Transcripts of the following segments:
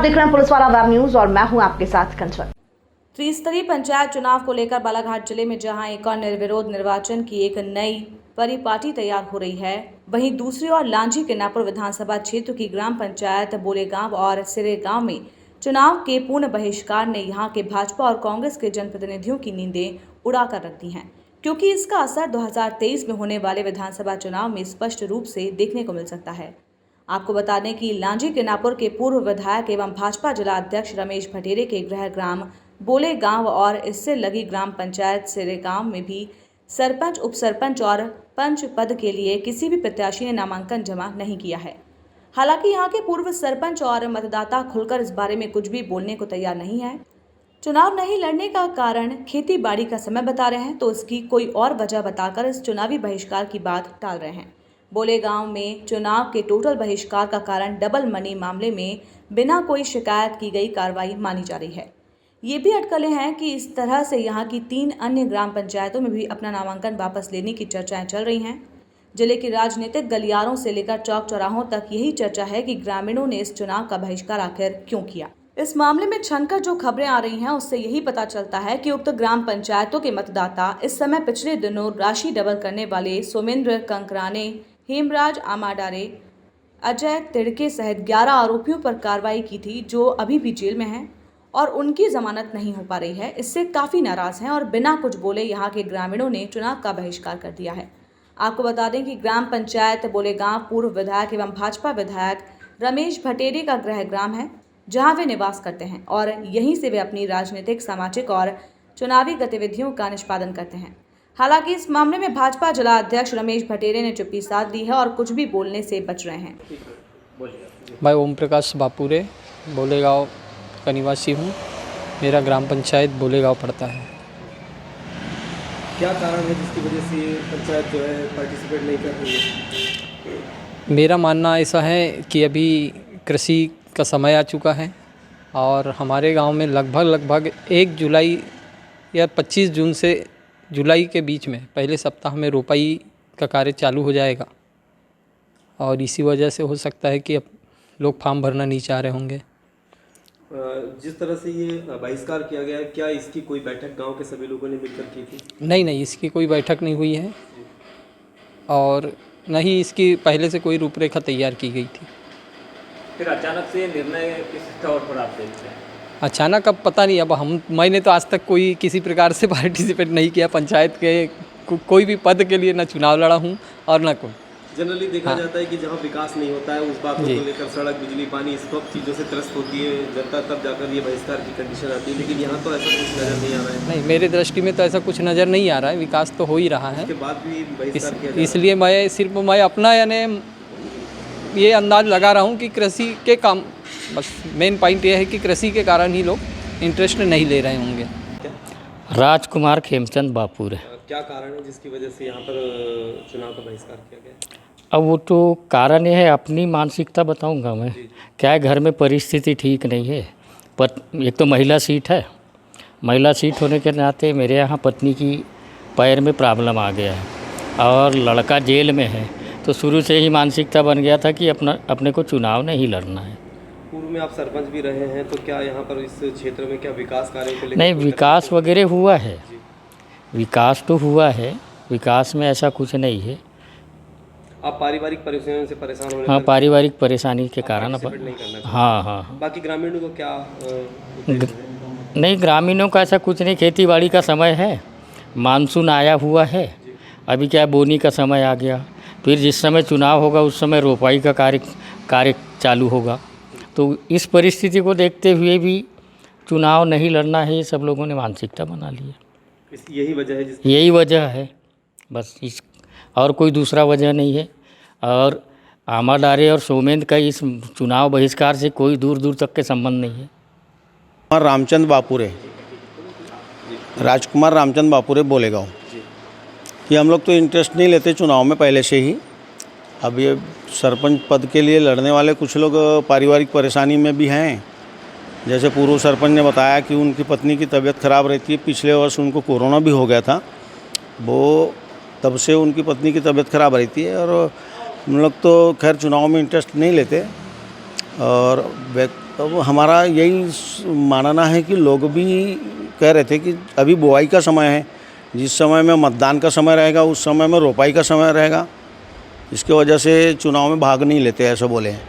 देख रहे हैं पुलिस वाला वेब न्यूज और मैं हूं आपके साथ कंचन। त्रिस्तरीय पंचायत चुनाव को लेकर बालाघाट जिले में जहां एक और निर्विरोध निर्वाचन की एक नई परिपाटी तैयार हो रही है, वहीं दूसरी ओर लांजी के नापुर विधानसभा क्षेत्र की ग्राम पंचायत बोलेगांव और सिरे गांव में चुनाव के पूर्ण बहिष्कार ने यहां के भाजपा और कांग्रेस के जनप्रतिनिधियों की नींदें उड़ाकर रख दी हैं, क्योंकि इसका असर 2023 में होने वाले विधानसभा चुनाव में स्पष्ट रूप से देखने को मिल सकता है। आपको बता दें कि लांजी के नापुर के पूर्व विधायक एवं भाजपा जिला अध्यक्ष रमेश भटेरे के गृह ग्राम बोले गांव और इससे लगी ग्राम पंचायत सिरे गांव में भी सरपंच, उप सरपंच और पंच पद के लिए किसी भी प्रत्याशी ने नामांकन जमा नहीं किया है। हालांकि यहां के पूर्व सरपंच और मतदाता खुलकर इस बारे में कुछ भी बोलने को तैयार नहीं है। चुनाव नहीं लड़ने का कारण खेती बाड़ी का समय बता रहे हैं, तो इसकी कोई और वजह बताकर इस चुनावी बहिष्कार की बात टाल रहे हैं। बोले गांव में चुनाव के टोटल बहिष्कार का कारण डबल मनी मामले में बिना कोई शिकायत की गई कार्रवाई मानी जा रही है। ये भी अटकलें हैं कि इस तरह से यहाँ की 3 अन्य ग्राम पंचायतों में भी अपना नामांकन वापस लेने की चर्चाएं चल रही हैं। जिले के राजनीतिक गलियारों से लेकर चौक चौराहों तक यही चर्चा है कि ग्रामीणों ने इस चुनाव का बहिष्कार आखिर क्यों किया। इस मामले में छनकर जो खबरें आ रही हैं, उससे यही पता चलता है कि उक्त ग्राम पंचायतों के मतदाता इस समय पिछले दिनों राशि डबल करने वाले सोमेंद्र कंकराने, हेमराज आमाडारे, अजय तिड़के सहित 11 आरोपियों पर कार्रवाई की थी, जो अभी भी जेल में हैं और उनकी जमानत नहीं हो पा रही है। इससे काफ़ी नाराज़ हैं और बिना कुछ बोले यहाँ के ग्रामीणों ने चुनाव का बहिष्कार कर दिया है। आपको बता दें कि ग्राम पंचायत बोलेगांव पूर्व विधायक एवं भाजपा विधायक रमेश भटेरे का गृह ग्राम है, जहाँ वे निवास करते हैं और यहीं से वे अपनी राजनीतिक, सामाजिक और चुनावी गतिविधियों का निष्पादन करते हैं। हालांकि इस मामले में भाजपा जिला अध्यक्ष रमेश भटेरे ने चुप्पी साध ली है और कुछ भी बोलने से बच रहे हैं। मैं ओम प्रकाश बापुरे बोलेगांव का निवासी हूँ। मेरा ग्राम पंचायत बोलेगांव पड़ता है। क्या कारण है जिसकी वजह से पंचायत जो है पार्टिसिपेट नहीं कर रही है? मेरा मानना ऐसा है कि अभी कृषि का समय आ चुका है और हमारे गांव में लगभग 1 जुलाई या 25 जून से जुलाई के बीच में पहले सप्ताह में रोपाई का कार्य चालू हो जाएगा और इसी वजह से हो सकता है कि अब लोग फॉर्म भरना नहीं चाह रहे होंगे। जिस तरह से ये बहिष्कार किया गया है, क्या इसकी कोई बैठक गांव के सभी लोगों ने मिलकर की थी? नहीं, इसकी कोई बैठक नहीं हुई है और न ही इसकी पहले से कोई रूपरेखा तैयार की गई थी। फिर अचानक से निर्णय किस तौर पर आप देखते हैं? अचानक अब पता नहीं। अब मैंने तो आज तक कोई किसी प्रकार से पार्टिसिपेट नहीं किया पंचायत के कोई भी पद के लिए, न चुनाव लड़ा हूँ और न कोई। जनरली देखा जाता है कि जहाँ विकास नहीं होता है उस बात को लेकर सड़क, बिजली, पानी, इस सब चीज़ों से त्रस्त होती है जनता, तब जाकर ये बहिष्कार की कंडीशन आती है। लेकिन यहाँ तो ऐसा कुछ नज़र नहीं आ रहा है। नहीं, मेरे दृष्टि में तो ऐसा कुछ नज़र नहीं आ रहा है। विकास तो हो ही रहा है, उसके बाद भी बहिष्कार किया। इसलिए मैं अपना यानी ये अंदाज़ लगा रहा हूँ कि कृषि के काम, बस मेन पॉइंट ये है कि कृषि के कारण ही लोग इंटरेस्ट नहीं ले रहे होंगे। राजकुमार खेमचंद बापुरे। क्या कारण है जिसकी वजह से यहाँ पर चुनाव का बहिष्कार किया गया? अब वो तो कारण ये है, अपनी मानसिकता बताऊंगा मैं। क्या है, घर में परिस्थिति ठीक नहीं है, पर एक तो महिला सीट है, महिला सीट होने के नाते मेरे यहाँ पत्नी की पैर में प्रॉब्लम आ गया है और लड़का जेल में है, तो शुरू से ही मानसिकता बन गया था कि अपने को चुनाव नहीं लड़ना है। पूर्व में आप सरपंच भी रहे हैं, तो क्या यहाँ पर इस क्षेत्र में क्या विकास कार्यों को लेकर? नहीं, विकास वगैरह हुआ है, विकास तो हुआ है, विकास में ऐसा कुछ नहीं है। आप पारिवारिक परेशानियों से परेशान होने? हाँ, पारिवारिक परेशानी के कारण नहीं करना। हाँ। बाकी ग्रामीणों को क्या नहीं, ग्रामीणों का ऐसा कुछ नहीं। खेती बाड़ी का समय है, मानसून आया हुआ है, अभी क्या बोनी का समय आ गया, फिर जिस समय चुनाव होगा उस समय रोपाई का कार्य चालू होगा। तो इस परिस्थिति को देखते हुए भी चुनाव नहीं लड़ना है, ये सब लोगों ने मानसिकता बना ली है। यही वजह है? यही वजह है बस, इस और कोई दूसरा वजह नहीं है। और आमाडारे और सोमेंद्र का इस चुनाव बहिष्कार से कोई दूर दूर तक के संबंध नहीं है। रामचंद बापुरे, राजकुमार रामचंद बापुरे बोलेगांव। कि हम लोग तो इंटरेस्ट नहीं लेते चुनाव में पहले से ही। अब ये सरपंच पद के लिए लड़ने वाले कुछ लोग पारिवारिक परेशानी में भी हैं। जैसे पूर्व सरपंच ने बताया कि उनकी पत्नी की तबीयत ख़राब रहती है, पिछले वर्ष उनको कोरोना भी हो गया था, वो तब से उनकी पत्नी की तबीयत ख़राब रहती है। और हम लोग तो खैर चुनाव में इंटरेस्ट नहीं लेते और तो वो हमारा यही मानना है कि लोग भी कह रहे थे कि अभी बुआई का समय है, जिस समय में मतदान का समय रहेगा उस समय में रोपाई का समय रहेगा, इसके वजह से चुनाव में भाग नहीं लेते, ऐसा बोले हैं,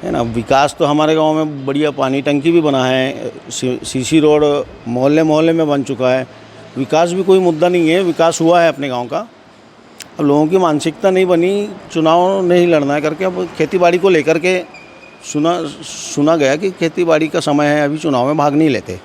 है ना। विकास तो हमारे गांव में बढ़िया पानी टंकी भी बना है, सीसी रोड मोहल्ले मोहल्ले में बन चुका है, विकास भी कोई मुद्दा नहीं है, विकास हुआ है अपने गांव का। अब लोगों की मानसिकता नहीं बनी, चुनाव नहीं लड़ना है करके, अब खेतीबाड़ी को लेकर के सुना गया कि खेतीबाड़ी का समय है, अभी चुनाव में भाग नहीं लेते।